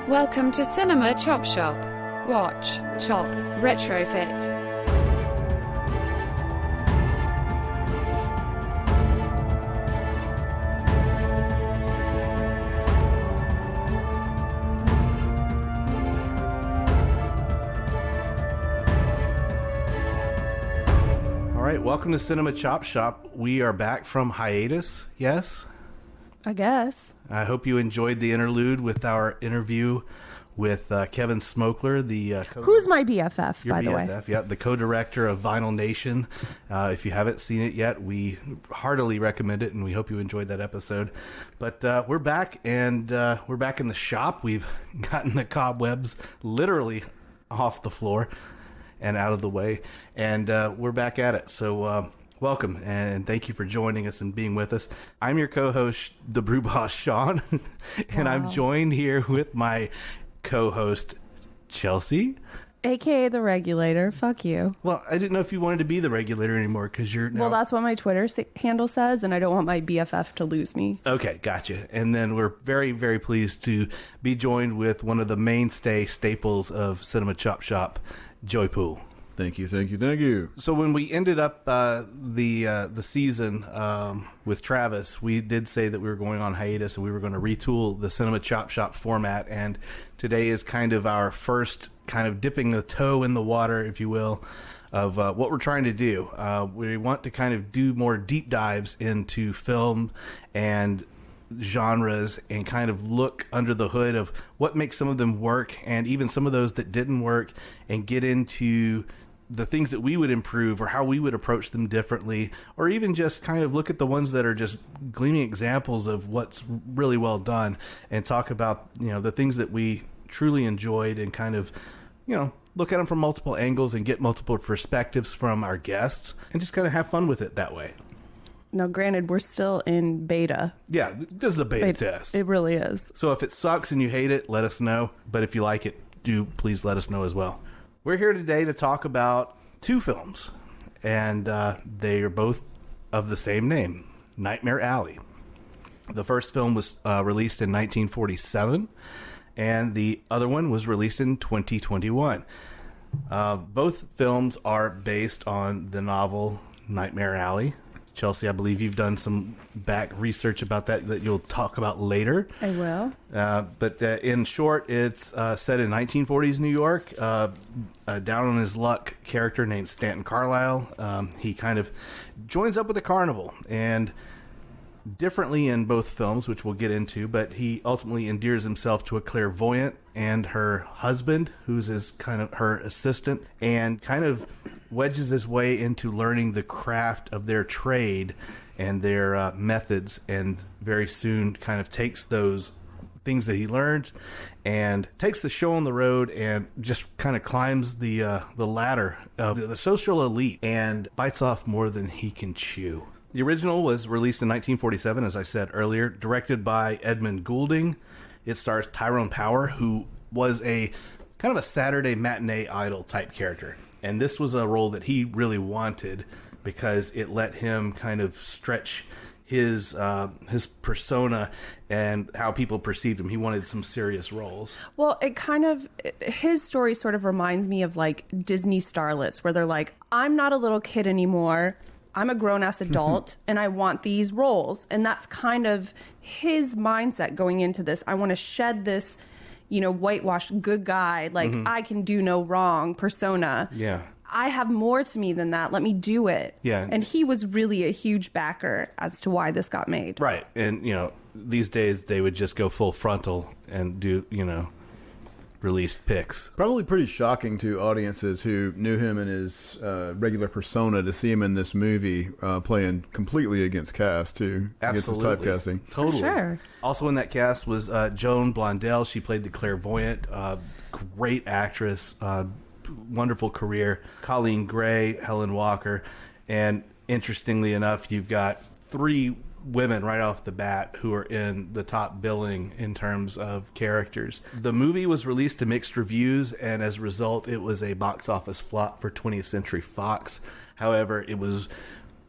Welcome to Cinema Chop Shop. Watch, chop, retrofit. All right, welcome to Cinema Chop Shop. We are back from hiatus, yes? I guess. I hope you enjoyed the interlude with our interview with Kevin Smokler, the who's my BFF, your by the BFF, way. yeah, the co-director of Vinyl Nation. If you haven't seen it yet, we heartily recommend it, and we hope you enjoyed that episode. But we're back, and we're back in the shop. We've gotten the cobwebs literally off the floor and out of the way, and we're back at it. So welcome, and thank you for joining us and being with us. I'm your co-host, the Brewboss, Shawn, and Wow. I'm joined here with my co-host, Chelsea. AKA the Regulator. Fuck you. Well, I didn't know if you wanted to be the Regulator anymore because you're now... Well, that's what my Twitter handle says, and I don't want my BFF to lose me. Okay, gotcha. And then we're very, very pleased to be joined with one of the mainstay staples of Cinema Chop Shop, Joey Poole. Thank you. So when we ended up the season with Travis, we did say that we were going on hiatus and we were going to retool the Cinema Chop Shop format. And today is kind of our first kind of dipping the toe in the water, if you will, of what we're trying to do. We want to kind of do more deep dives into film and genres and kind of look under the hood of what makes some of them work and even some of those that didn't work, and get into the things that we would improve or how we would approach them differently, or even just kind of look at the ones that are just gleaming examples of what's really well done, and talk about, you know, the things that we truly enjoyed, and kind of, you know, look at them from multiple angles and get multiple perspectives from our guests, and just kind of have fun with it that way. Now, granted, we're still in beta. Yeah, this is a beta test. It really is. So if it sucks and you hate it, let us know. But if you like it, do please let us know as well. We're here today to talk about two films, and they are both of the same name, Nightmare Alley. The first film was released in 1947, and the other one was released in 2021. Both films are based on the novel Nightmare Alley. Chelsea, I believe you've done some back research about that you'll talk about later. I will. But in short, it's set in 1940s New York. Down on his luck character named Stanton Carlisle. He kind of joins up with the carnival, and differently in both films, which we'll get into, but he ultimately endears himself to a clairvoyant and her husband, who's his kind of her assistant, and kind of wedges his way into learning the craft of their trade and their methods, and very soon kind of takes those things that he learned and takes the show on the road and just kind of climbs the ladder of the social elite and bites off more than he can chew. The original was released in 1947, as I said earlier, directed by Edmund Goulding. It stars Tyrone Power, who was a kind of a Saturday matinee idol type character. And this was a role that he really wanted because it let him kind of stretch his persona and how people perceived him. He wanted some serious roles. Well, his story sort of reminds me of like Disney starlets, where they're like, I'm not a little kid anymore. I'm a grown-ass adult, and I want these roles. And that's kind of his mindset going into this. I want to shed this, you know, whitewashed good guy, like, I can do no wrong persona. Yeah. I have more to me than that. Let me do it. Yeah. And he was really a huge backer as to why this got made. Right. And, you know, these days they would just go full frontal and do, you know, released pics. Probably pretty shocking to audiences who knew him in his regular persona to see him in this movie playing completely against cast, too. Absolutely. Against his typecasting. Totally. For sure. Also in that cast was Joan Blondell. She played the clairvoyant. Great actress. Wonderful career. Colleen Gray, Helen Walker. And interestingly enough, you've got three women right off the bat who are in the top billing in terms of characters. The movie was released to mixed reviews, and as a result, it was a box office flop for 20th Century Fox. However, it was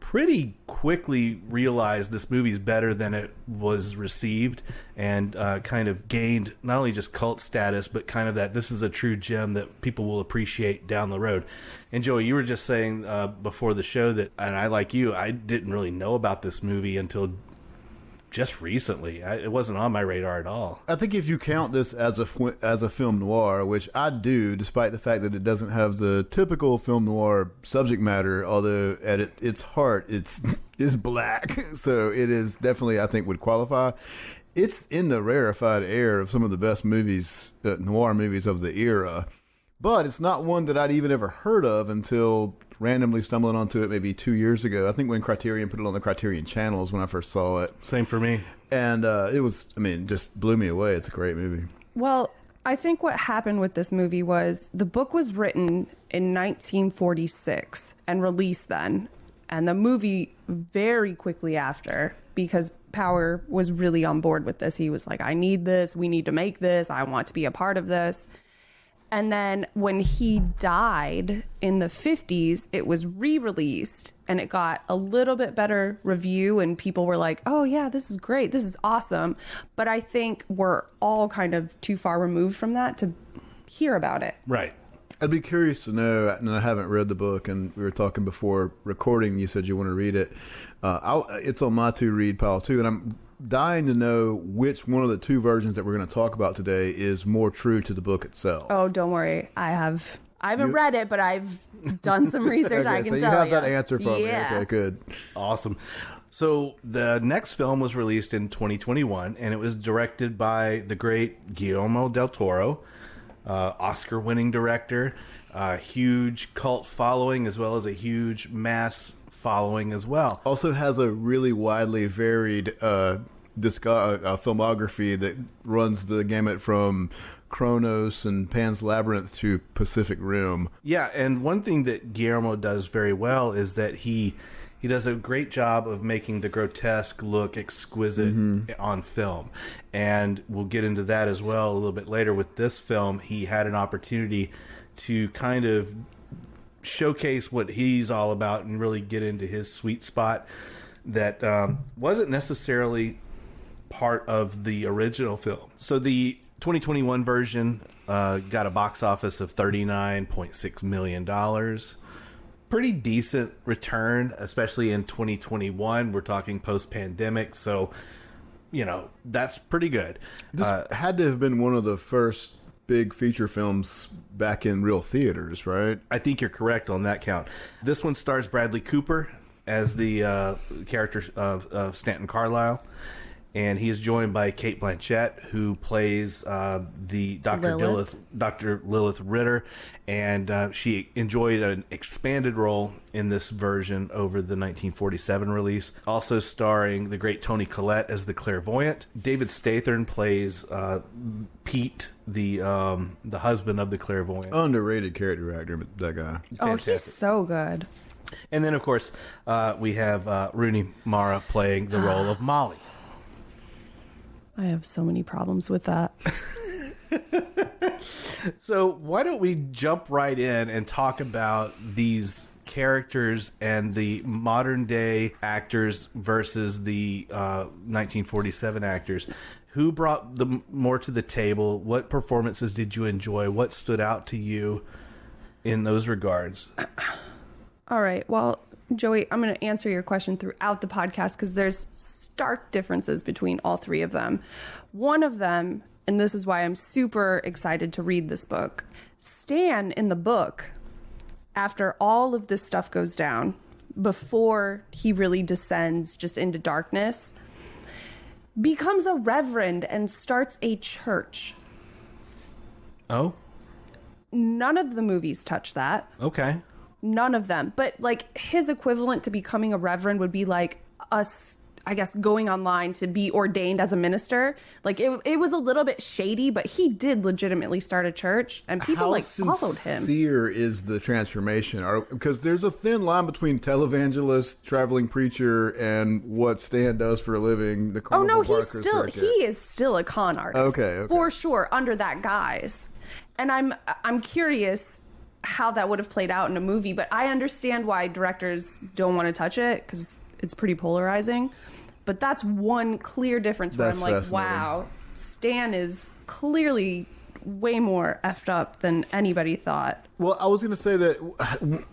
pretty quickly realized this movie's better than it was received, and kind of gained not only just cult status, but kind of that this is a true gem that people will appreciate down the road. And Joey, you were just saying before the show that, and I, like you, I didn't really know about this movie until just recently. It wasn't on my radar at all. I think if you count this as a film noir, which I do, despite the fact that it doesn't have the typical film noir subject matter, although at its heart it's black, so it is definitely, I think, would qualify. It's in the rarefied air of some of the best movies, noir movies of the era, but it's not one that I'd even ever heard of until randomly stumbling onto it maybe 2 years ago. I think when Criterion put it on the Criterion channels when I first saw it. Same for me. And it was, I mean, just blew me away. It's a great movie. Well, I think what happened with this movie was the book was written in 1946 and released then, and the movie very quickly after, because Power was really on board with this. He was like, I need this. We need to make this. I want to be a part of this. And then when he died in the 50s, it was re-released and it got a little bit better review and people were like, oh yeah, this is great. This is awesome. But I think we're all kind of too far removed from that to hear about it. Right. I'd be curious to know, and I haven't read the book, and we were talking before recording, you said you want to read it. It's on my to-read pile too, and I'm dying to know which one of the two versions that we're going to talk about today is more true to the book itself. Oh, don't worry. I haven't read it, but I've done some research. Okay, I can so tell you have that answer from me. Yeah. Okay, good. Awesome. So the next film was released in 2021, and it was directed by the great Guillermo del Toro, Oscar-winning director, huge cult following, as well as a huge mass following as well. Also has a really widely varied filmography that runs the gamut from Kronos and Pan's Labyrinth to Pacific Rim. Yeah, and one thing that Guillermo does very well is that he does a great job of making the grotesque look exquisite on film. And we'll get into that as well a little bit later. With this film, he had an opportunity to kind of showcase what he's all about and really get into his sweet spot that wasn't necessarily part of the original film. So the 2021 version got a box office of $39.6 million. Pretty decent return, especially in 2021. We're talking post-pandemic, so, you know, that's pretty good. This had to have been one of the first big feature films back in real theaters, right? I think you're correct on that count. This one stars Bradley Cooper as the character of Stanton Carlyle, and he is joined by Cate Blanchett, who plays the Dr. Lilith Ritter, and she enjoyed an expanded role in this version over the 1947 release. Also starring the great Toni Collette as the clairvoyant. David Stathern plays Pete, the husband of the clairvoyant. Underrated character actor, that guy. Oh, he's so good. And then, of course, we have Rooney Mara playing the role of Molly. I have so many problems with that. So why don't we jump right in and talk about these characters and the modern day actors versus the 1947 actors. Who brought more to the table? What performances did you enjoy? What stood out to you in those regards? All right. Well, Joey, I'm going to answer your question throughout the podcast because there's stark differences between all three of them. One of them, and this is why I'm super excited to read this book, Stan in the book, after all of this stuff goes down, before he really descends just into darkness, becomes a reverend and starts a church. Oh? None of the movies touch that. Okay. None of them. But like his equivalent to becoming a reverend would be like us, I guess, going online to be ordained as a minister. Like it was a little bit shady, but he did legitimately start a church and people followed him. How sincere is the transformation? Because there's a thin line between televangelist, traveling preacher, and what Stan does for a living. The he is still a con artist. Okay. For sure, under that guise. And I'm curious how that would have played out in a movie, but I understand why directors don't want to touch it because it's pretty polarizing. But that's one clear difference where I'm like, wow, Stan is clearly way more effed up than anybody thought. Well, I was going to say that,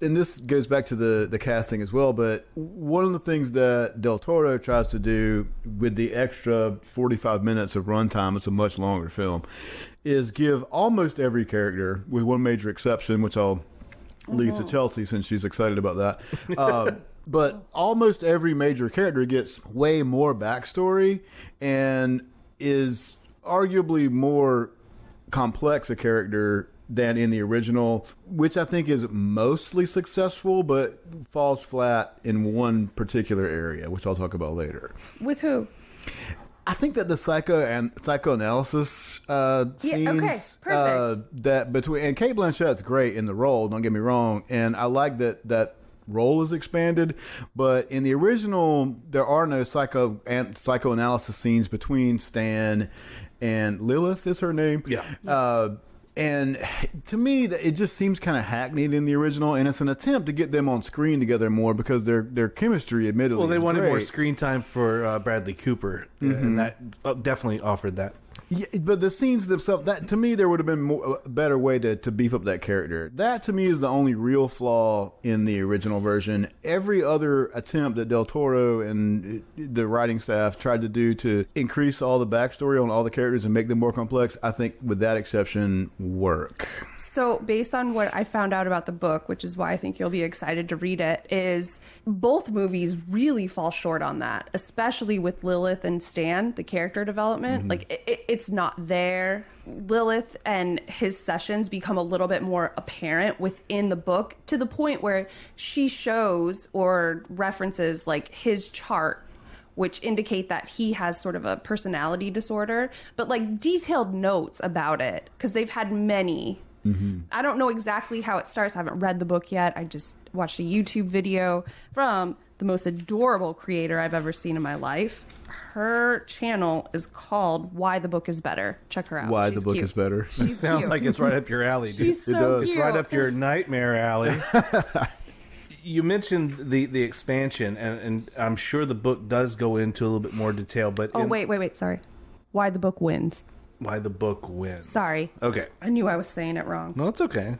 and this goes back to the casting as well, but one of the things that Del Toro tries to do with the extra 45 minutes of runtime, it's a much longer film, is give almost every character, with one major exception, which I'll leave to Chelsea since she's excited about that, but almost every major character gets way more backstory and is arguably more complex a character than in the original, which I think is mostly successful, but falls flat in one particular area, which I'll talk about later. With who? I think that the psychoanalysis scenes, okay, perfect. that between, and Cate Blanchett's great in the role, don't get me wrong, and I like that role is expanded, but in the original there are no psychoanalysis scenes between Stan and Lilith is her name. Yeah. And to me, it just seems kind of hackneyed in the original, and it's an attempt to get them on screen together more because their chemistry, admittedly, Well, they is wanted great. more screen time for Bradley Cooper, and that definitely offered that. Yeah, but the scenes themselves, that to me, there would have been a better way to beef up that character. That to me is the only real flaw in the original version. Every other attempt that Del Toro and the writing staff tried to do to increase all the backstory on all the characters and make them more complex, I think with that exception, work. So based on what I found out about the book, which is why I think you'll be excited to read it, is both movies really fall short on that, especially with Lilith and Stan, the character development. Like it's not there. Lilith and his sessions become a little bit more apparent within the book to the point where she shows or references like his chart, which indicate that he has sort of a personality disorder, but like detailed notes about it because they've had many. I don't know exactly how it starts. I haven't read the book yet. I just watched a YouTube video from the most adorable creator I've ever seen in my life. Her channel is called Why the Book is Better. Check her out. Why She's the book cute. is better. She's Sounds cute. like it's right up your alley, dude. She's so cute. It's right up your nightmare alley. You mentioned the expansion, and I'm sure the book does go into a little bit more detail. But Wait. Sorry. Why the book wins. Why the book wins. Sorry. Okay. I knew I was saying it wrong. No, it's okay.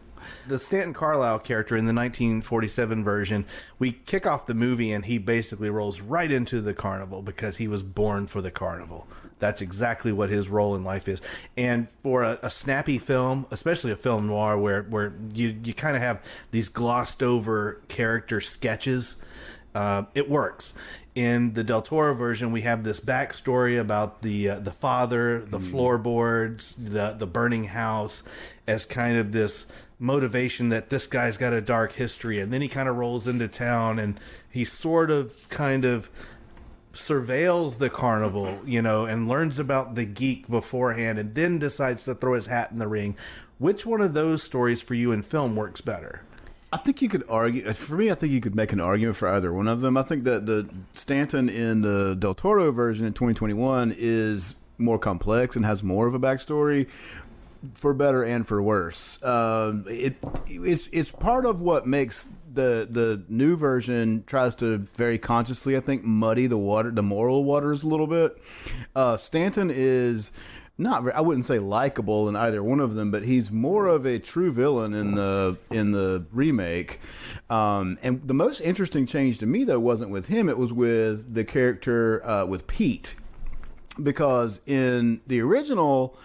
The Stanton Carlisle character in the 1947 version, we kick off the movie and he basically rolls right into the carnival because he was born for the carnival. That's exactly what his role in life is. And for a snappy film, especially a film noir where you kind of have these glossed over character sketches, it works. In the Del Toro version, we have this backstory about the father, the floorboards, the burning house, as kind of this motivation that this guy's got a dark history, and then he kind of rolls into town and he sort of kind of surveils the carnival, and learns about the geek beforehand, and then decides to throw his hat in the ring. Which one of those stories for you in film works better? I think you could argue, for me, I think you could make an argument for either one of them. I think that the Stanton in the Del Toro version in 2021 is more complex and has more of a backstory, for better and for worse. It's part of what makes the new version tries to very consciously, I think, muddy the moral waters a little bit. Stanton is not, I wouldn't say likable in either one of them, but he's more of a true villain in the remake. And the most interesting change to me, though, wasn't with him. It was with the character with Pete, because in the original,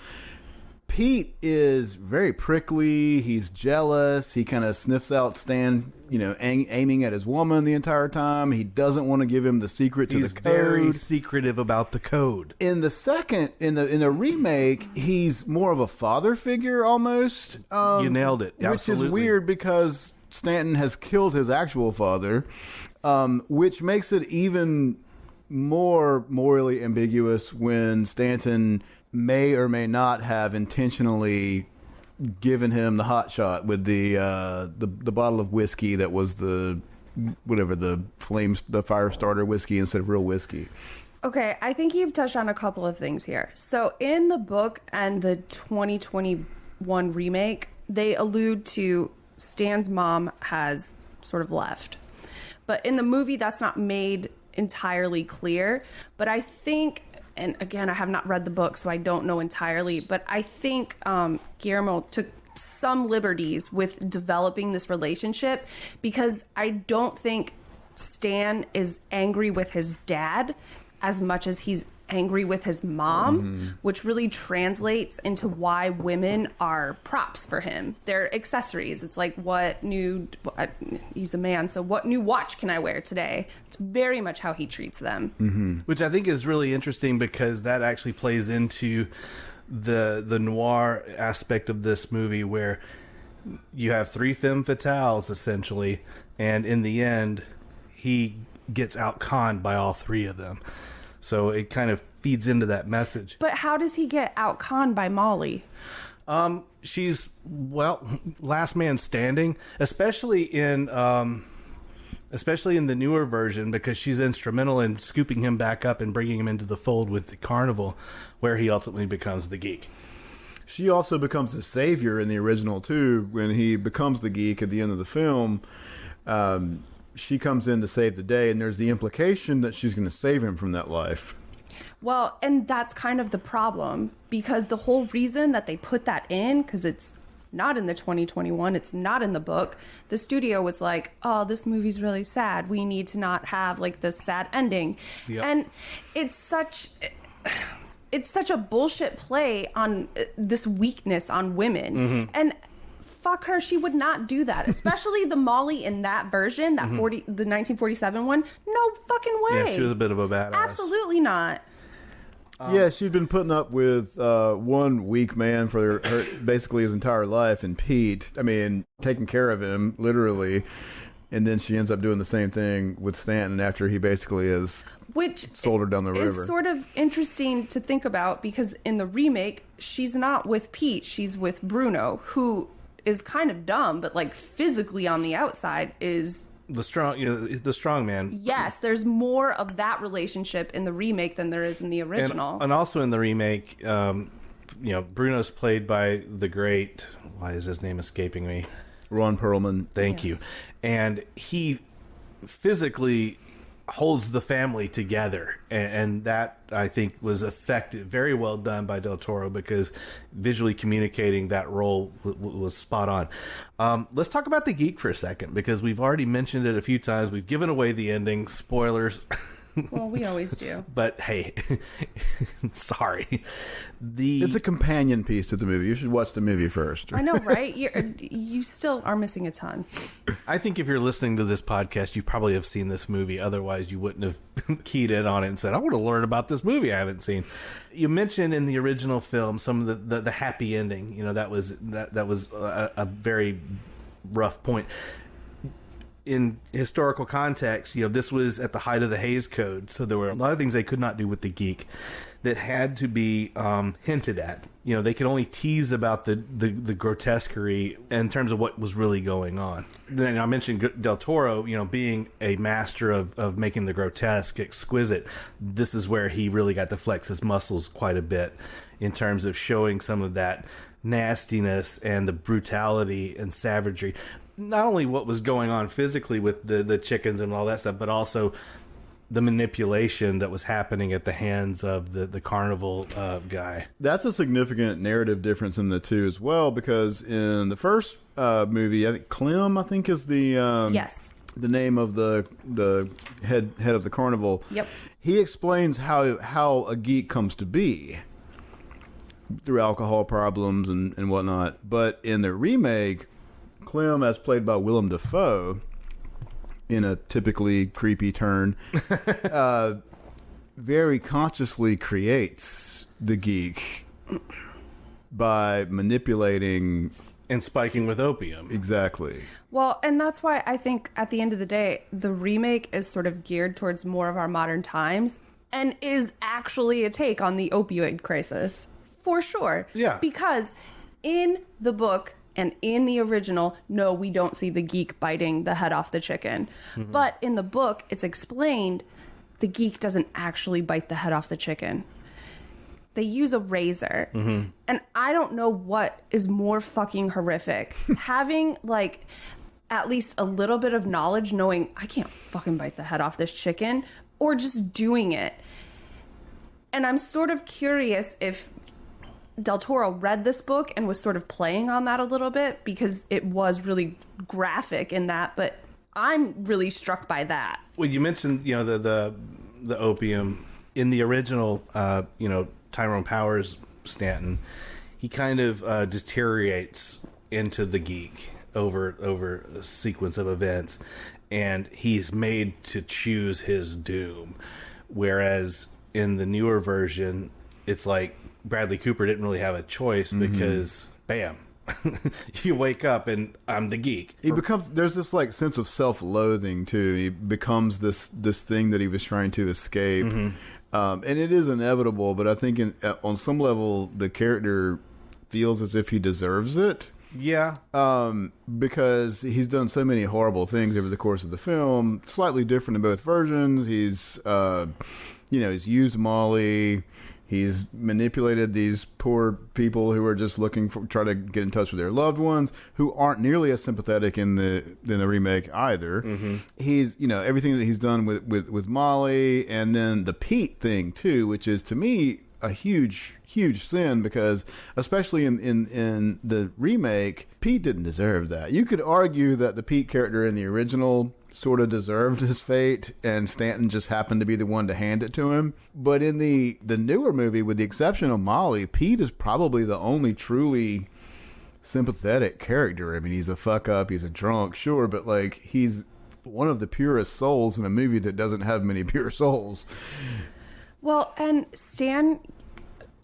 Pete is very prickly. He's jealous. He kind of sniffs out Stan, aiming at his woman the entire time. He doesn't want to give him the secret to the code. He's very secretive about the code. In the second, in the remake, he's more of a father figure almost. You nailed it. Which Absolutely. is weird because Stanton has killed his actual father, which makes it even more morally ambiguous when Stanton may or may not have intentionally given him the hot shot with the bottle of whiskey that was the fire starter whiskey instead of real whiskey. Okay, I think you've touched on a couple of things here. So in the book and the 2021 remake, they allude to Stan's mom has sort of left. But in the movie, that's not made entirely clear. But I think, and again, I have not read the book, so I don't know entirely, but I think Guillermo took some liberties with developing this relationship, because I don't think Stan is angry with his dad as much as he's angry with his mom, which really translates into why women are props for him. They're accessories. It's like, he's a man, so what new watch can I wear today? It's very much how he treats them. Which I think is really interesting, because that actually plays into the noir aspect of this movie, where you have three femme fatales, essentially, and in the end, he gets outconned by all three of them. So it kind of feeds into that message. But how does he get outconned by Molly? She's, last man standing, especially in the newer version, because she's instrumental in scooping him back up and bringing him into the fold with the carnival, where he ultimately becomes the geek. She also becomes the savior in the original, too, when he becomes the geek at the end of the film. She comes in to save the day, and there's the implication that she's going to save him from that life. Well, and that's kind of the problem, because the whole reason that they put that in, because it's not in the 2021, it's not in the book, the studio was like, oh, this movie's really sad. We need to not have like this sad ending. Yep. And it's such a bullshit play on this weakness on women. And fuck her, she would not do that. Especially the Molly in that version, the 1947 one. No fucking way. Yeah, she was a bit of a badass. Absolutely not. Yeah, she'd been putting up with one weak man for her basically his entire life, and Pete, taking care of him, literally. And then she ends up doing the same thing with Stanton after he basically has sold her down the river. It's sort of interesting to think about, because in the remake, she's not with Pete, she's with Bruno, who is kind of dumb, but like physically on the outside is the strong man. Yes, there's more of that relationship in the remake than there is in the original. And also in the remake, Bruno's played by the great, why is his name escaping me? Ron Perlman. Thank you. And he physically holds the family together, and that, I think, was effective, very well done by Del Toro, because visually communicating that role was spot on. Let's talk about the geek for a second, because we've already mentioned it a few times. We've given away the ending. Spoilers. Well, we always do. But hey, sorry. It's a companion piece to the movie. You should watch the movie first. I know, right? You still are missing a ton. I think if you're listening to this podcast, you probably have seen this movie. Otherwise, you wouldn't have keyed in on it and said, I want to learn about this movie I haven't seen. You mentioned in the original film some of the happy ending. That was a very rough point. In historical context, this was at the height of the Hays Code, so there were a lot of things they could not do with the geek that had to be hinted at. They could only tease about the grotesquerie in terms of what was really going on. Then I mentioned Del Toro, being a master of making the grotesque exquisite. This is where he really got to flex his muscles quite a bit in terms of showing some of that nastiness and the brutality and savagery. Not only what was going on physically with the chickens and all that stuff, but also the manipulation that was happening at the hands of the carnival guy. That's a significant narrative difference in the two as well, because in the first movie, I think Clem, is the yes, the name of the head of the carnival. Yep. He explains how a geek comes to be through alcohol problems and whatnot. But in the remake, Clem, as played by Willem Dafoe, in a typically creepy turn, very consciously creates the geek by manipulating and spiking with opium. Exactly. Well, and that's why I think at the end of the day, the remake is sort of geared towards more of our modern times and is actually a take on the opioid crisis. For sure. Yeah. Because in the book and in the original, no, we don't see the geek biting the head off the chicken. Mm-hmm. But in the book, it's explained the geek doesn't actually bite the head off the chicken. they use a razor. And I don't know what is more fucking horrific. Having, like, at least a little bit of knowledge, knowing I can't fucking bite the head off this chicken, or just doing it. And I'm sort of curious if Del Toro read this book and was sort of playing on that a little bit, because it was really graphic in that, but I'm really struck by that. Well, you mentioned, you know, the opium in the original, you know, Tyrone Powers Stanton. He kind of deteriorates into the geek over a sequence of events, and he's made to choose his doom. Whereas in the newer version, it's like Bradley Cooper didn't really have a choice because, bam. You wake up and I'm the geek. He becomes, there's this like sense of self-loathing too. He becomes this thing that he was trying to escape, and it is inevitable. But I think on some level, the character feels as if he deserves it. Yeah, because he's done so many horrible things over the course of the film. Slightly different in both versions. He's, you know, he's used Molly. He's manipulated these poor people who are just looking for, try to get in touch with their loved ones, who aren't nearly as sympathetic in the remake either. He's, you know, everything that he's done with Molly, and then the Pete thing too, which is to me a huge sin, because especially in the remake, Pete didn't deserve that. You could argue that the Pete character in the original sort of deserved his fate, and Stanton just happened to be the one to hand it to him. But in the newer movie, with the exception of Molly, Pete is probably the only truly sympathetic character. I mean, he's a fuck up, he's a drunk, sure, but like, he's one of the purest souls in a movie that doesn't have many pure souls. Well, and Stan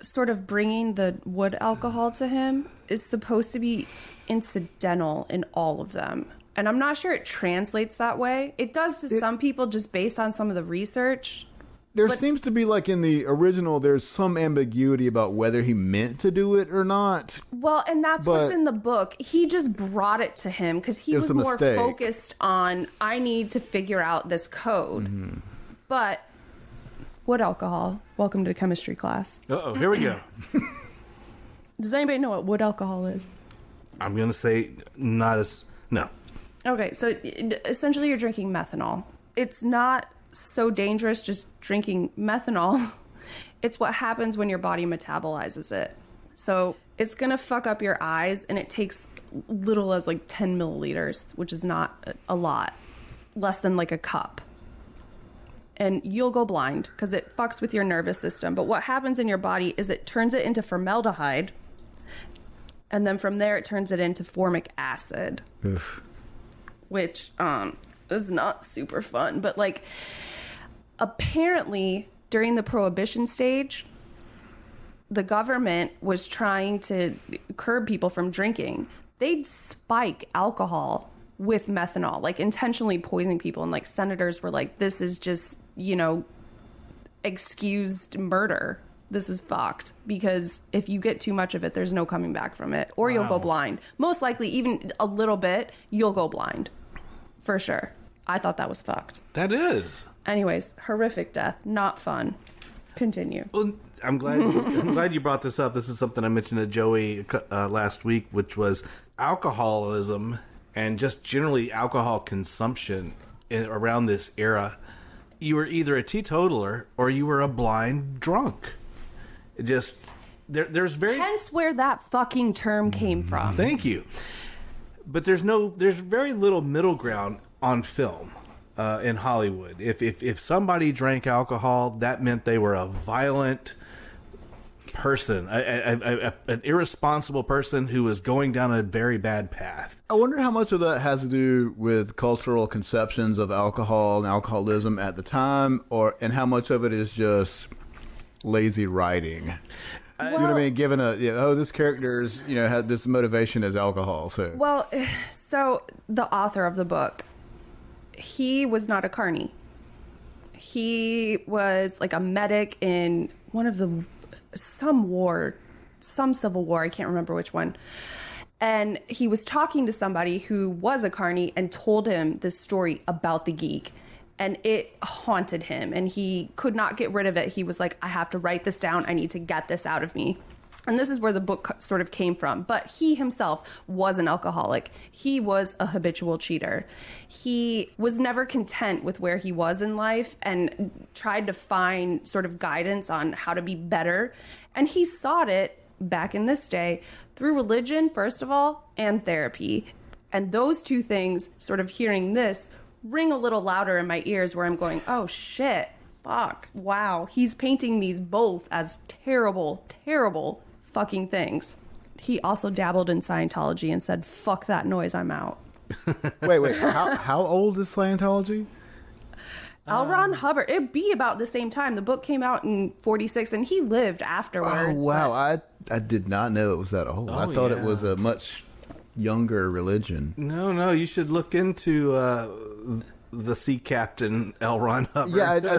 sort of bringing the wood alcohol to him is supposed to be incidental in all of them. And I'm not sure it translates that way. It does to some people just based on some of the research. There seems to be, like in the original, there's some ambiguity about whether he meant to do it or not. Well, and that's what's in the book. He just brought it to him because he was more focused on, I need to figure out this code. But wood alcohol, welcome to chemistry class. Uh-oh, here we go. Does anybody know what wood alcohol is? I'm going to say no. Okay, so essentially you're drinking methanol. It's not so dangerous just drinking methanol. It's what happens when your body metabolizes it. So it's going to fuck up your eyes, and it takes little as like 10 milliliters, which is not a lot. Less than like a cup. And you'll go blind because it fucks with your nervous system. But what happens in your body is it turns it into formaldehyde, and then from there it turns it into formic acid. Oof. Which is not super fun. But like, apparently during the Prohibition stage, the government was trying to curb people from drinking. They'd spike alcohol with methanol, like intentionally poisoning people. And like senators were like, this is just, you know, excused murder. This is fucked, because if you get too much of it, there's no coming back from it, or you'll go blind. Most likely, even a little bit, you'll go blind. For sure. I thought that was fucked. That is. Anyways, horrific death. Not fun. Continue. Well, I'm glad you brought this up. This is something I mentioned to Joey last week, which was alcoholism and just generally alcohol consumption around this era. You were either a teetotaler or you were a blind drunk. It just there's very hence where that fucking term came from. Thank you. But there's very little middle ground on film in Hollywood. If somebody drank alcohol, that meant they were a violent person, an irresponsible person who was going down a very bad path. I wonder how much of that has to do with cultural conceptions of alcohol and alcoholism at the time, and how much of it is just lazy writing. You know what I mean? Given this character's, had this motivation as alcohol. So the author of the book, he was not a carny. He was like a medic in some civil war. I can't remember which one. And he was talking to somebody who was a carny and told him this story about the geek. and it haunted him, and he could not get rid of it. He was like, I have to write this down. I need to get this out of me. And this is where the book sort of came from. But he himself was an alcoholic. He was a habitual cheater. He was never content with where he was in life and tried to find sort of guidance on how to be better. And he sought it back in this day through religion, first of all, and therapy. And those two things, sort of hearing this, ring a little louder in my ears where I'm going, oh shit, fuck, wow. He's painting these both as terrible, terrible fucking things. He also dabbled in Scientology and said, fuck that noise, I'm out. Wait, how old is Scientology? L. Ron Hubbard, it'd be about the same time. The book came out in 46 and he lived afterwards. Oh, wow. I did not know it was that old. I thought it was a much younger religion. No, you should look into the sea captain L. Ron Hubbard. Yeah, I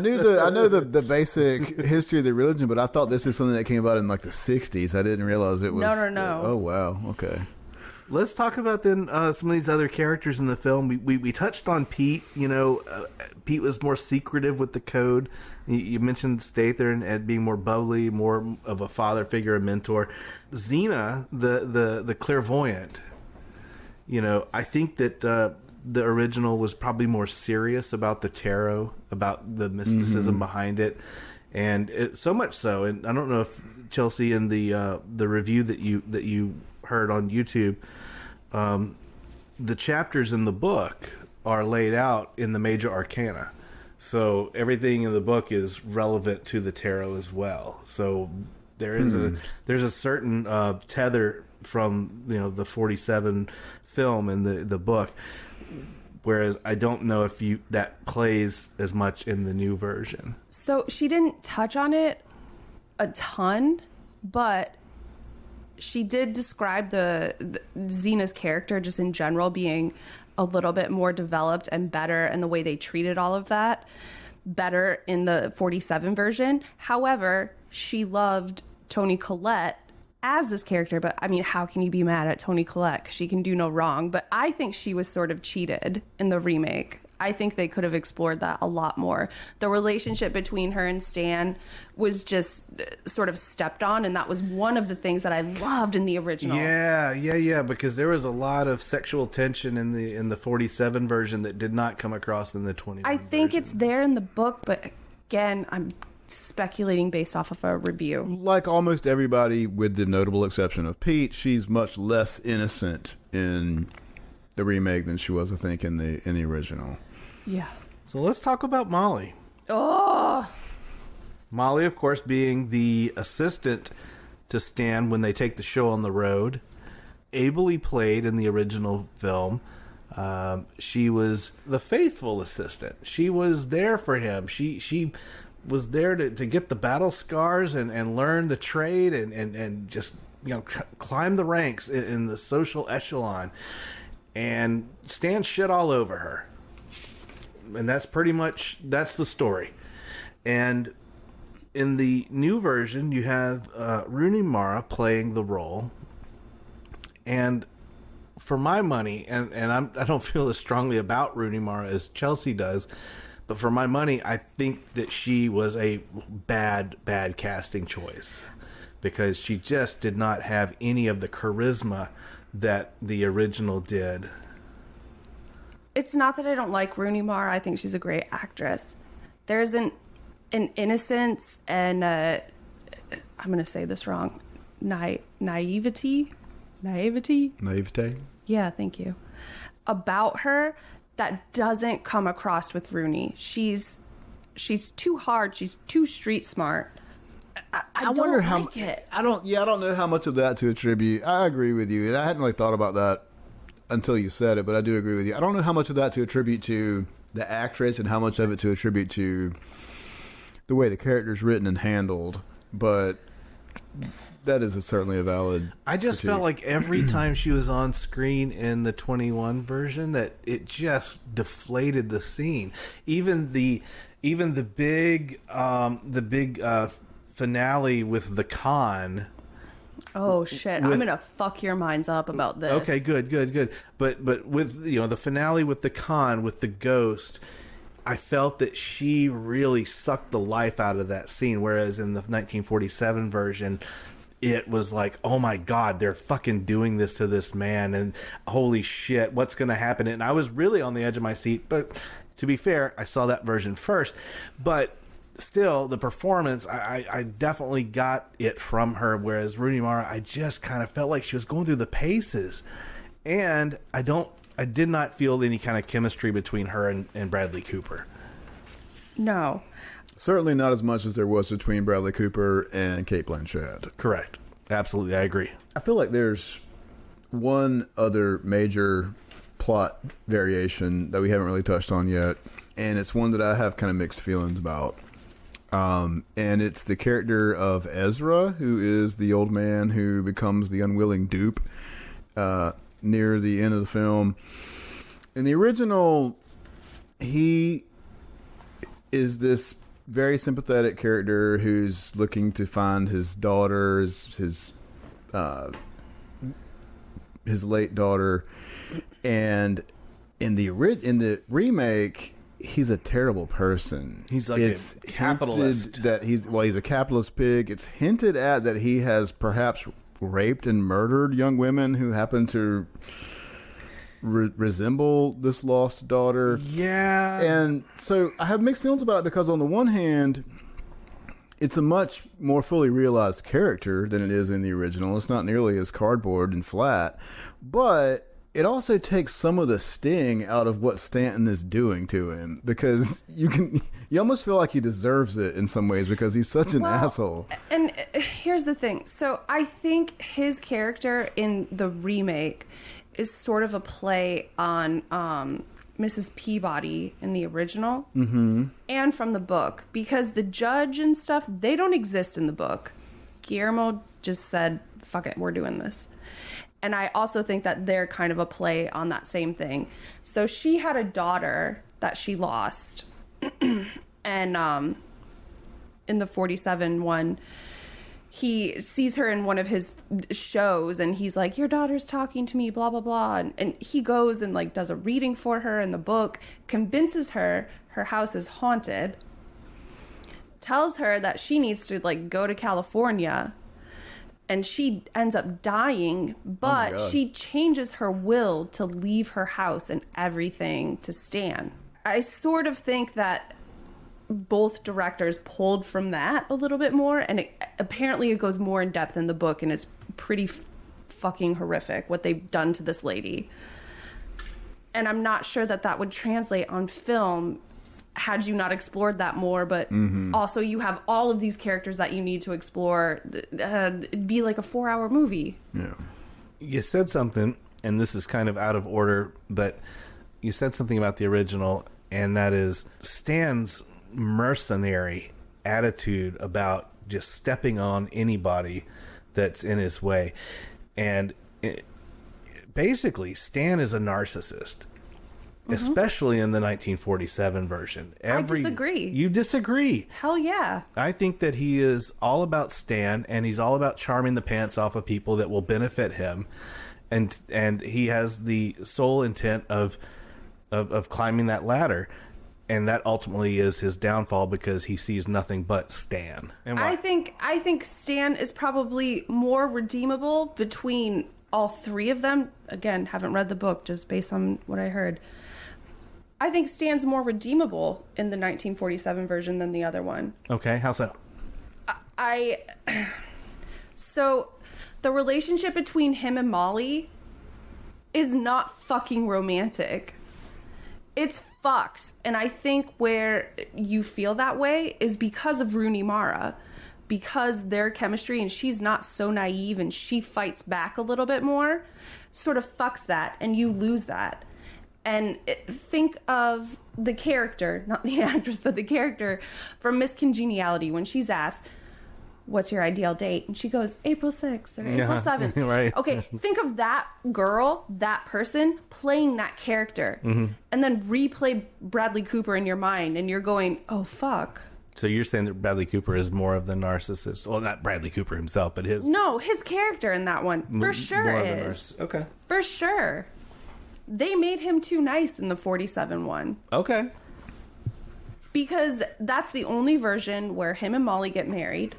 know the basic history of the religion, but I thought this was something that came about in like the 60s. I didn't realize it was. No. Oh, wow. Okay. Let's talk about then some of these other characters in the film. We touched on Pete. Pete was more secretive with the code. You mentioned Stather and being more bubbly, more of a father figure, a mentor. Xena, the clairvoyant. I think that the original was probably more serious about the tarot, about the mysticism behind it, and so much so. And I don't know if Chelsea, in the review that you heard on YouTube, the chapters in the book are laid out in the major arcana, so everything in the book is relevant to the tarot as well. So there's a certain tether from the 47 film in the book, whereas I don't know if that plays as much in the new version. So she didn't touch on it a ton, but she did describe the Xena's character just in general being a little bit more developed and better, and the way they treated all of that better in the 47 version. However, she loved Toni Collette as this character, but I mean, how can you be mad at Toni Collette? 'Cause she can do no wrong. But I think she was sort of cheated in the remake. I think they could have explored that a lot more. The relationship between her and Stan was just sort of stepped on, and that was one of the things that I loved in the original. Yeah, because there was a lot of sexual tension in the 47 version that did not come across in the 21 I think version. it's there in the book, but again, I'm speculating based off of a review. Like almost everybody, with the notable exception of Pete, she's much less innocent in the remake than she was, I think, in the original. Yeah. So let's talk about Molly. Oh, Molly, of course, being the assistant to Stan when they take the show on the road, ably played in the original film. She was the faithful assistant. She was there for him. She was there to get the battle scars and learn the trade and just climb the ranks in the social echelon. And Stan shit all over her. And that's the story. And in the new version, you have Rooney Mara playing the role. And for my money, and I don't feel as strongly about Rooney Mara as Chelsea does, but for my money, I think that she was a bad casting choice, because she just did not have any of the charisma that the original did. it's not that I don't like Rooney Mara. I think she's a great actress. There's an innocence and I'm going to say this wrong. Naivety. Yeah, thank you. About her that doesn't come across with Rooney. She's too hard. She's too street smart. I wonder how like it. I don't know how much of that to attribute. I agree with you, and I hadn't really thought about that until you said it, but I do agree with you. I don't know how much of that to attribute to the actress and how much of it to attribute to the way the character's written and handled, but that is certainly a valid I just critique. felt like every time she was on screen in the 21 version that it just deflated the scene. Even the big finale with the con. Oh shit! I'm gonna fuck your minds up about this. Okay, good. But with the finale with the con with the ghost, I felt that she really sucked the life out of that scene, whereas in the 1947 version, it was like, oh my God, they're fucking doing this to this man, and holy shit, what's going to happen? And I was really on the edge of my seat, but to be fair, I saw that version first. But still, the performance, I definitely got it from her, whereas Rooney Mara, I just kind of felt like she was going through the paces. And I did not feel any kind of chemistry between her and Bradley Cooper. No. Certainly not as much as there was between Bradley Cooper and Cate Blanchett. Correct. Absolutely, I agree. I feel like there's one other major plot variation that we haven't really touched on yet, and it's one that I have kind of mixed feelings about. And it's the character of Ezra, who is the old man who becomes the unwilling dupe near the end of the film. In the original, he is this very sympathetic character who's looking to find his daughter, his late daughter, and in the remake, he's a terrible person. He's like a capitalist. That he's a capitalist pig. It's hinted at that he has perhaps raped and murdered young women who happen to resemble this lost daughter. Yeah. And so I have mixed feelings about it because on the one hand, it's a much more fully realized character than it is in the original. It's not nearly as cardboard and flat, but it also takes some of the sting out of what Stanton is doing to him, because you almost feel like he deserves it in some ways because he's such an asshole. And here's the thing. So I think his character in the remake is sort of a play on Mrs. Peabody in the original and from the book, because the judge and stuff, they don't exist in the book. Guillermo just said, fuck it, we're doing this. And I also think that they're kind of a play on that same thing. So she had a daughter that she lost. And in the 47 one, he sees her in one of his shows and he's like, your daughter's talking to me, blah, blah, blah. And he goes and like does a reading for her in the book, convinces her her house is haunted, tells her that she needs to like go to California. And she ends up dying, but she changes her will to leave her house and everything to Stan. I sort of think that both directors pulled from that a little bit more, and apparently it goes more in depth in the book, and it's pretty fucking horrific what they've done to this lady. And I'm not sure that would translate on film had you not explored that more, but also you have all of these characters that you need to explore. It'd be like a 4-hour movie. Yeah. You said something, and this is kind of out of order, but you said something about the original, and that is Stan's mercenary attitude about just stepping on anybody that's in his way. And basically, Stan is a narcissist. Especially in the 1947 version. I disagree. You disagree? Hell yeah. I think that he is all about Stan, and he's all about charming the pants off of people that will benefit him, and he has the sole intent of climbing that ladder, and that ultimately is his downfall because he sees nothing but Stan. And I think Stan is probably more redeemable between all three of them. Again, haven't read the book, just based on what I heard. I think Stan's more redeemable in the 1947 version than the other one. Okay, how so? So, the relationship between him and Molly is not fucking romantic. It's fucks. And I think where you feel that way is because of Rooney Mara. Because their chemistry, and she's not so naive and she fights back a little bit more, sort of fucks that, and you lose that. And think of the character, not the actress, but the character from Miss Congeniality when she's asked, what's your ideal date? And she goes, April 6th or April 7th. Right. Okay, think of that girl, that person, playing that character. And then replay Bradley Cooper in your mind, and you're going, oh, fuck. So you're saying that Bradley Cooper is more of the narcissist? Well, not Bradley Cooper himself, but his... No, his character in that one, for sure is. Okay. For sure. They made him too nice in the 47 one. Okay. Because that's the only version where him and Molly get married.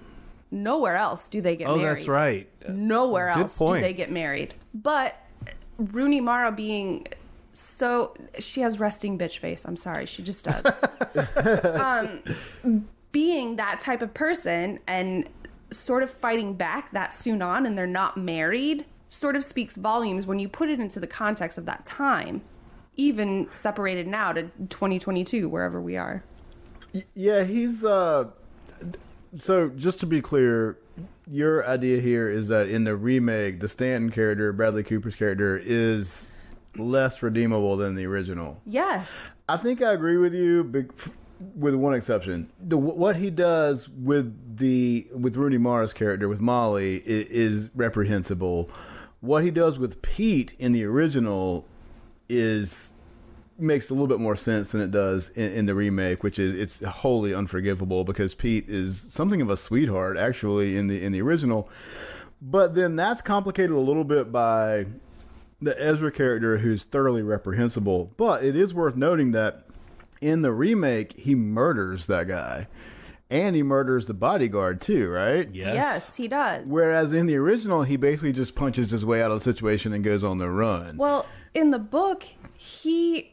Nowhere else do they get married. Oh, that's right. Nowhere Good else point. do they get married. But Rooney Mara being so... She has resting bitch face. I'm sorry. She just does. Being that type of person and sort of fighting back that soon on, and they're not married, sort of speaks volumes when you put it into the context of that time. Even separated now to 2022, wherever we are. Yeah, he's... So, just to be clear, your idea here is that in the remake, the Stanton character, Bradley Cooper's character, is less redeemable than the original. Yes. I think I agree with you, with one exception. What he does with Rooney Mara's character, with Molly, is reprehensible. What he does with Pete in the original makes a little bit more sense than it does in the remake, which is it's wholly unforgivable because Pete is something of a sweetheart actually in the original. But then that's complicated a little bit by the Ezra character, who's thoroughly reprehensible. But it is worth noting that in the remake, he murders that guy. And he murders the bodyguard too, right? Yes, he does. Whereas in the original, he basically just punches his way out of the situation and goes on the run. Well, in the book, he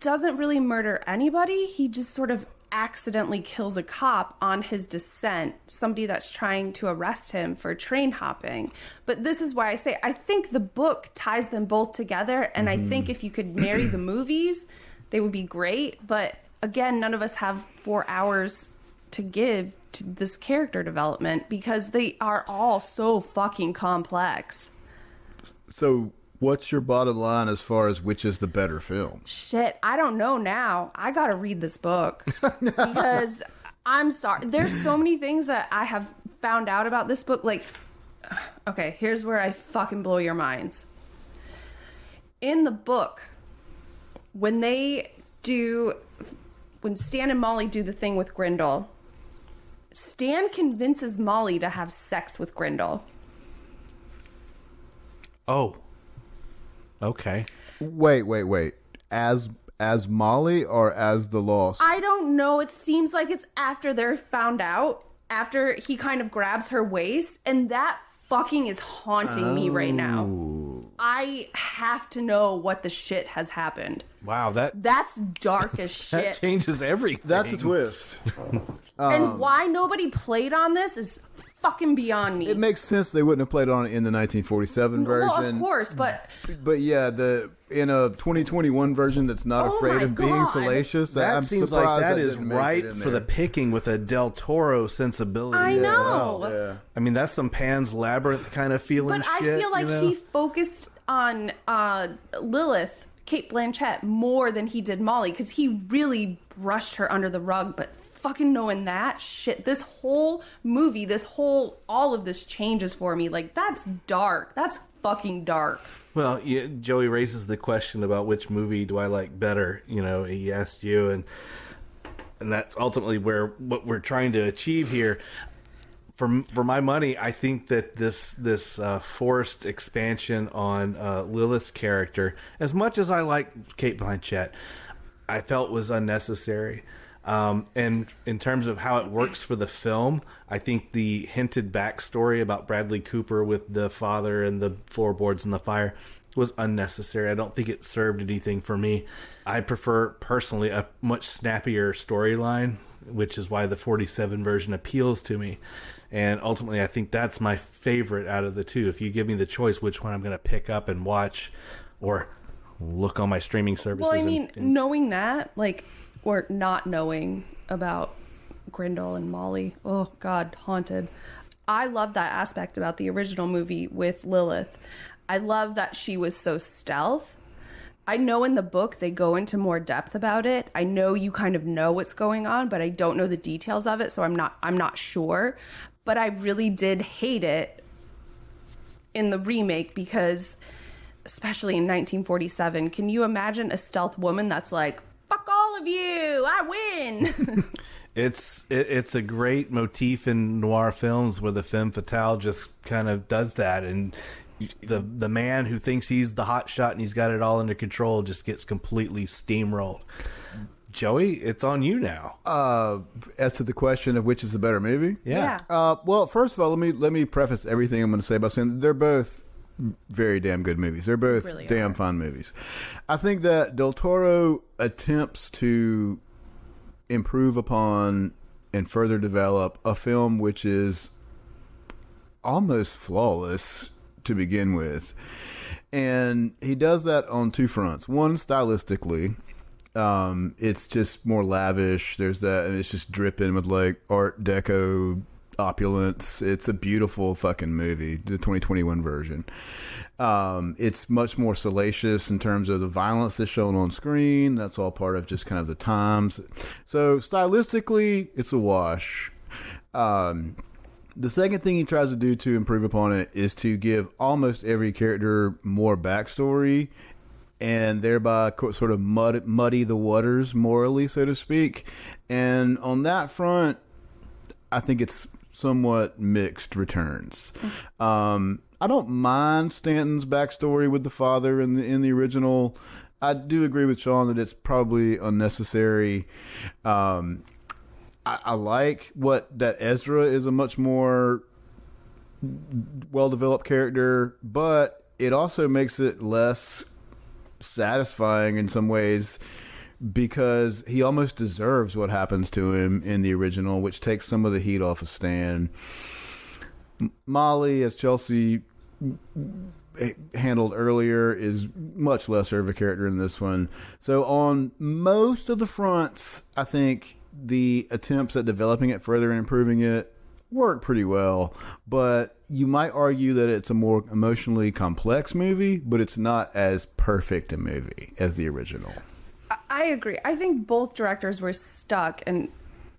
doesn't really murder anybody. He just sort of accidentally kills a cop on his descent, somebody that's trying to arrest him for train hopping. But this is why I say I think the book ties them both together, and I think if you could marry the movies, they would be great. But again, none of us have 4 hours to give to this character development because they are all so fucking complex. So what's your bottom line as far as which is the better film? Shit, I don't know now. I gotta read this book because I'm sorry. There's so many things that I have found out about this book. Like, okay, here's where I fucking blow your minds. In the book, when Stan and Molly do the thing with Grindel, Stan convinces Molly to have sex with Grindel. Oh. Okay. Wait. As Molly or as the Lost? I don't know. It seems like it's after they're found out, after he kind of grabs her waist, and that fucking is haunting me right now. I have to know what the shit has happened. Wow, that's dark as shit. that changes everything. That's a twist. And why nobody played on this is fucking beyond me. It makes sense they wouldn't have played on it in the 1947 version. Well, of course, but yeah, in a 2021 version that's not afraid of being salacious. That I'm seems like that is didn't make right it in for the there. picking with a Del Toro sensibility. I as know. well. Yeah. I mean, that's some Pan's Labyrinth kind of feeling. But I shit, feel like you know? he focused on Lilith, Cate Blanchett, more than he did Molly, because he really brushed her under the rug. But fucking knowing that shit, this whole movie, all of this changes for me. Like, that's dark. That's fucking dark. Well, Joey raises the question about which movie do I like better. You know, he asked you, and that's ultimately what we're trying to achieve here. For my money, I think that this forced expansion on Lilith's character, as much as I like Cate Blanchett, I felt was unnecessary. And in terms of how it works for the film, I think the hinted backstory about Bradley Cooper with the father and the floorboards and the fire was unnecessary. I don't think it served anything for me. I prefer, personally, a much snappier storyline, which is why the 47 version appeals to me. And ultimately, I think that's my favorite out of the two. If you give me the choice which one I'm going to pick up and watch or look on my streaming services. Well, I mean, knowing that, like, or not knowing about Grindel and Molly, oh God, haunted. I love that aspect about the original movie with Lilith. I love that she was so stealth. I know in the book they go into more depth about it. I know you kind of know what's going on, but I don't know the details of it, so I'm not sure. But I really did hate it in the remake because, especially in 1947, can you imagine a stealth woman that's like, fuck all of you, I win? It's a great motif in noir films where the femme fatale just kind of does that, and the man who thinks he's the hot shot and he's got it all under control just gets completely steamrolled. Joey, it's on you now. As to the question of which is the better movie, Yeah. well, first of all, let me preface everything I'm going to say by saying that they're both very damn good movies. They're both Really damn are. fun movies. I think that Del Toro attempts to improve upon and further develop a film which is almost flawless to begin with. And he does that on two fronts. One, stylistically, it's just more lavish. There's that, and it's just dripping with like Art Deco opulence. It's a beautiful fucking movie, the 2021 version. It's much more salacious in terms of the violence that's shown on screen. That's all part of just kind of the times. So stylistically, it's a wash. The second thing he tries to do to improve upon it is to give almost every character more backstory and thereby sort of muddy the waters morally, so to speak. And on that front, I think it's somewhat mixed returns. I don't mind Stanton's backstory with the father in the original. I do agree with Shawn that it's probably unnecessary. I like that Ezra is a much more well-developed character, but it also makes it less satisfying in some ways because he almost deserves what happens to him in the original, which takes some of the heat off of Stan. Molly, as Chelsea handled earlier, is much lesser of a character in this one. So on most of the fronts, I think the attempts at developing it further and improving it work pretty well, but you might argue that it's a more emotionally complex movie, but it's not as perfect a movie as the original. I agree. I think both directors were stuck, and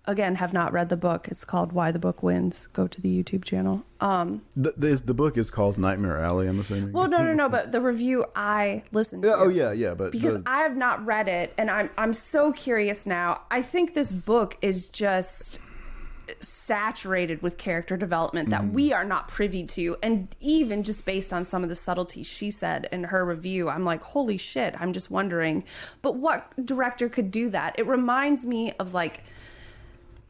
again, have not read the book. It's called Why the Book Wins. Go to the YouTube channel. The book is called Nightmare Alley, I'm assuming. Well, no, but the review I listened to. Oh yeah, but because I have not read it, and I'm so curious now. I think this book is just saturated with character development that we are not privy to, and even just based on some of the subtleties she said in her review, I'm like, holy shit, I'm just wondering. But what director could do that? It reminds me of like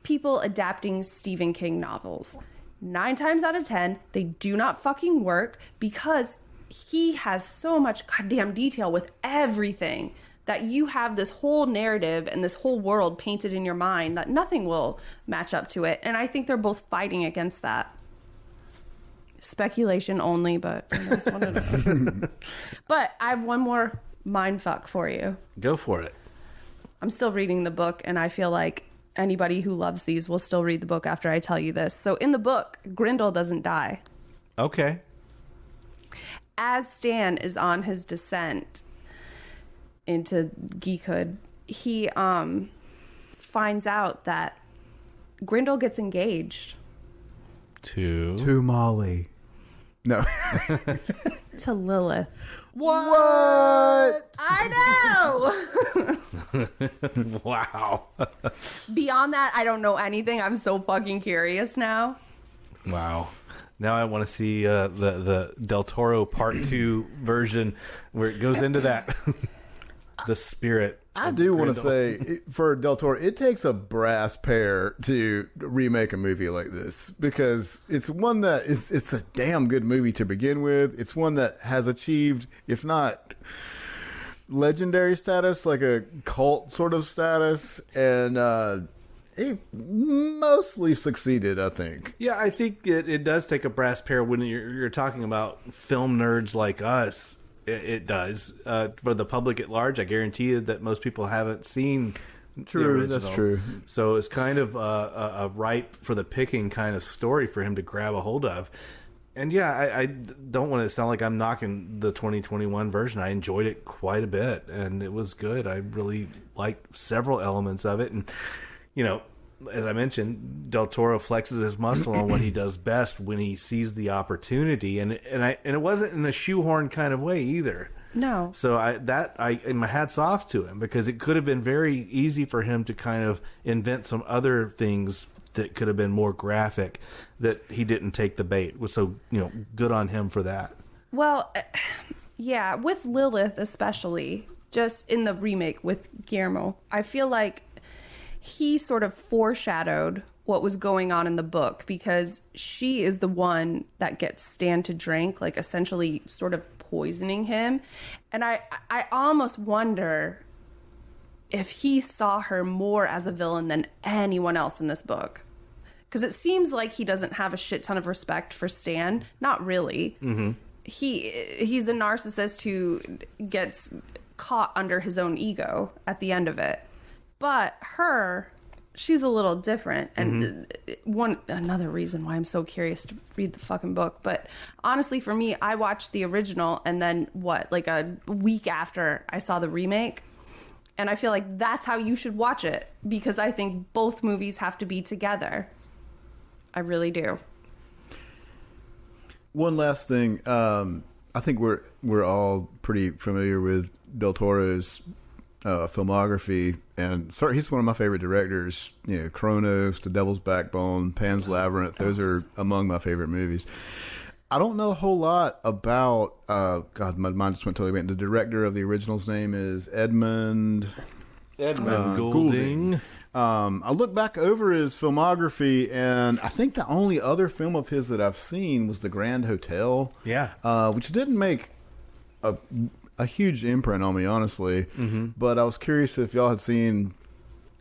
people adapting Stephen King novels. 9 times out of 10, they do not fucking work because he has so much goddamn detail with everything that you have this whole narrative and this whole world painted in your mind that nothing will match up to it. And I think they're both fighting against that. Speculation only, but I just wanted to... But I have one more mindfuck for you. Go for it. I'm still reading the book, and I feel like anybody who loves these will still read the book after I tell you this. So in the book, Grindel doesn't die. Okay. As Stan is on his descent into geekhood, he finds out that Grindel gets engaged to Molly. No. to Lilith. What? I know. Wow. Beyond that, I don't know anything. I'm so fucking curious now. Wow. Now I want to see the Del Toro Part 2 version where it goes into that. The spirit. I do want to say, for Del Toro, it takes a brass pair to remake a movie like this because it's one that it's a damn good movie to begin with. It's one that has achieved, if not legendary status, like a cult sort of status, and it mostly succeeded, I think. Yeah, I think it does take a brass pair when you're talking about film nerds like us. It does. For the public at large, I guarantee you that most people haven't seen the original. That's true. So it's kind of a ripe for the picking kind of story for him to grab a hold of. And yeah, I don't want to sound like I'm knocking the 2021 version. I enjoyed it quite a bit, and it was good. I really liked several elements of it. And, you know, as I mentioned, Del Toro flexes his muscle on what he does best when he sees the opportunity, and it wasn't in a shoehorn kind of way either. No. So my hat's off to him because it could have been very easy for him to kind of invent some other things that could have been more graphic that he didn't take the bait. So, you know, good on him for that. Well, yeah, with Lilith especially, just in the remake with Guillermo, I feel like he sort of foreshadowed what was going on in the book, because she is the one that gets Stan to drink, like essentially sort of poisoning him. And I almost wonder if he saw her more as a villain than anyone else in this book. Because it seems like he doesn't have a shit ton of respect for Stan. Not really. Mm-hmm. He's a narcissist who gets caught under his own ego at the end of it. But her, she's a little different. And another reason why I'm so curious to read the fucking book. But honestly, for me, I watched the original, and then like a week after I saw the remake. And I feel like that's how you should watch it, because I think both movies have to be together. I really do. One last thing. I think we're all pretty familiar with Del Toro's filmography, and he's one of my favorite directors. You know, Kronos, The Devil's Backbone, Pan's Labyrinth. Those are among my favorite movies. I don't know a whole lot about. God, my mind just went totally blank. The director of the original's name is Edmund Goulding. I look back over his filmography, and I think the only other film of his that I've seen was The Grand Hotel. Yeah, which didn't make a huge imprint on me, honestly. Mm-hmm. But I was curious if y'all had seen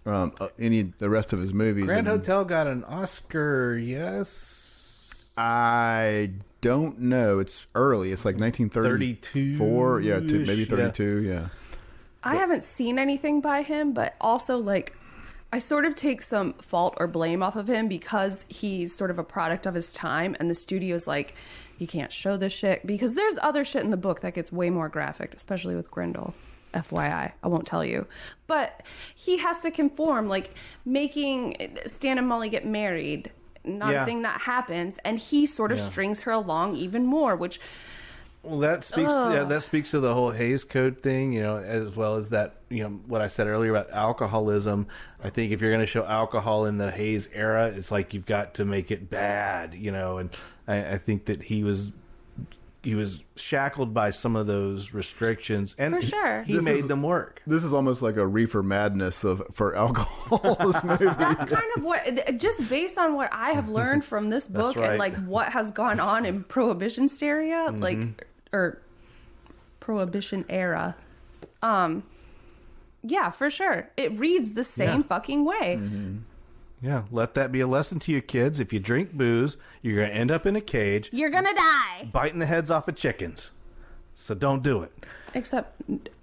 the rest of his movies. Grand Hotel got an Oscar, yes? I don't know. It's early. It's like 1934. Yeah, maybe 32. Yeah. I haven't seen anything by him, but also, like, I sort of take some fault or blame off of him because he's sort of a product of his time, and the studio's like, you can't show this shit, because there's other shit in the book that gets way more graphic, especially with Grendel. FYI, I won't tell you. But he has to conform, like making Stan and Molly get married, not a thing that happens, and he sort of strings her along even more, which... Well, that speaks to the whole Hays Code thing, you know, as well as that, you know, what I said earlier about alcoholism. I think if you're going to show alcohol in the Hays era, it's like you've got to make it bad, you know. And I think that he was shackled by some of those restrictions, and for sure he made them work. This is almost like a reefer madness for alcohol. That's kind of what, just based on what I have learned from this book, and like what has gone on in Prohibition hysteria, like, or Prohibition era. Yeah, for sure. It reads the same fucking way. Mm-hmm. Yeah, let that be a lesson to you kids. If you drink booze, you're going to end up in a cage. You're going to die. Biting the heads off of chickens. So don't do it. Except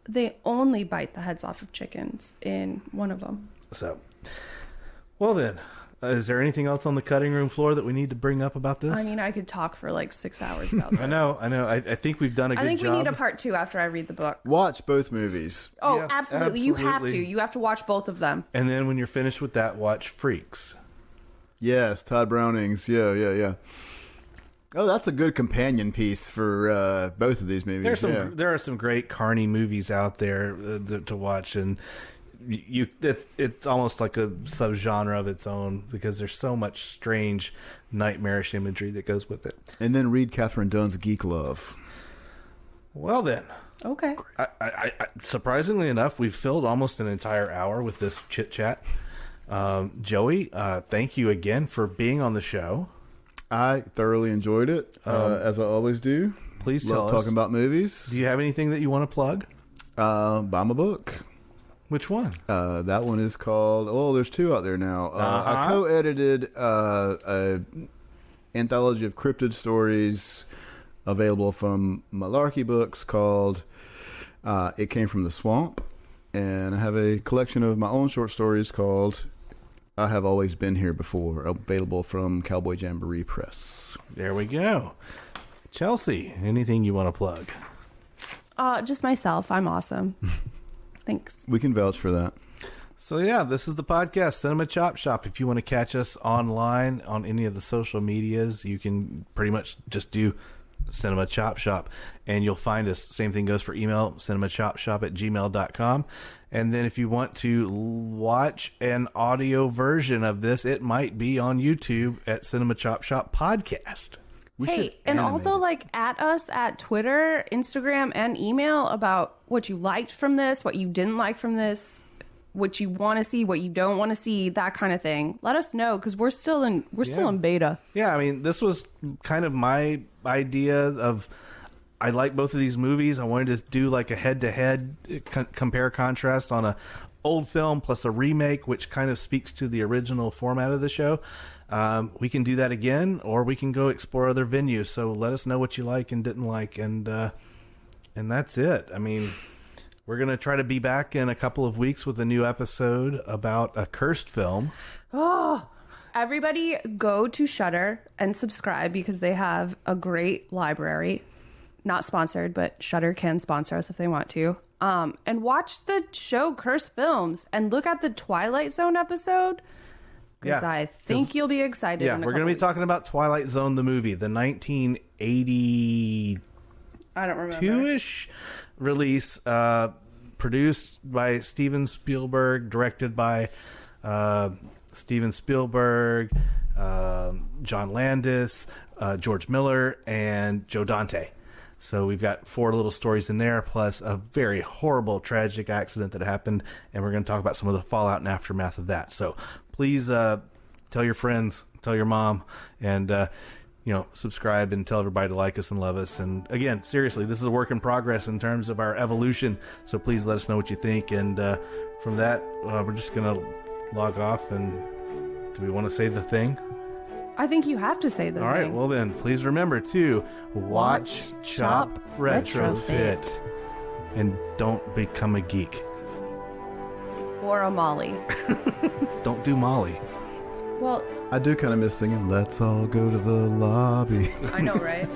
they only bite the heads off of chickens in one of them. So, well then, is there anything else on the cutting room floor that we need to bring up about this? I mean, I could talk for like 6 hours about this. I know. I think we've done a good job. I think we need a part 2 after I read the book. Watch both movies. Oh, Yeah, absolutely. You have to. You have to watch both of them. And then when you're finished with that, watch Freaks. Yes, Todd Browning's. Yeah. Oh, that's a good companion piece for both of these movies. There are some great carny movies out there to watch, and it's almost like a subgenre of its own, because there's so much strange, nightmarish imagery that goes with it. And then read Catherine Dunn's Geek Love. Well then, okay. I surprisingly enough, we've filled almost an entire hour with this chit chat. Joey, thank you again for being on the show. I thoroughly enjoyed it, as I always do. Please tell us. Talking about movies. Do you have anything that you want to plug? Buy my book. Which one? That one is called... Oh, there's 2 out there now. I co-edited an anthology of cryptid stories available from Malarkey Books called It Came from the Swamp. And I have a collection of my own short stories called I Have Always Been Here Before, available from Cowboy Jamboree Press. There we go. Chelsea, anything you want to plug? Just myself. I'm awesome. Thanks. We can vouch for that. So yeah, this is the podcast, Cinema Chop Shop. If you want to catch us online on any of the social medias, you can pretty much just do Cinema Chop Shop, and you'll find us. Same thing goes for email, cinemachopshop@gmail.com. And then if you want to watch an audio version of this, it might be on YouTube at Cinema Chop Shop Podcast. Hey, and also like at us at Twitter, Instagram, and email about what you liked from this, what you didn't like from this, what you want to see, what you don't want to see, that kind of thing. Let us know because we're still in beta. Yeah, I mean, this was kind of my idea of. I like both of these movies. I wanted to do like a head-to-head compare contrast on a old film plus a remake, which kind of speaks to the original format of the show. We can do that again, or we can go explore other venues. So let us know what you like and didn't like, and that's it. I mean, we're gonna try to be back in a couple of weeks with a new episode about a cursed film. Oh, everybody, go to Shudder and subscribe because they have a great library. Not sponsored, but Shudder can sponsor us if they want to. And watch the show Cursed Films and look at the Twilight Zone episode because I think you'll be excited. Yeah, we're going to be talking about Twilight Zone, the movie, the 1982-ish release, produced by Steven Spielberg, directed by Steven Spielberg, John Landis, George Miller, and Joe Dante. So we've got 4 little stories in there, plus a very horrible, tragic accident that happened, and we're going to talk about some of the fallout and aftermath of that. So please tell your friends, tell your mom, and subscribe and tell everybody to like us and love us. And again, seriously, this is a work in progress in terms of our evolution. So please let us know what you think. And from that, we're just going to log off. And do we want to say the thing? I think you have to say the All right, well then, please remember to watch, chop, retrofit, and don't become a geek. Or a Molly. Don't do Molly. Well, I do kind of miss singing, let's all go to the lobby. I know, right?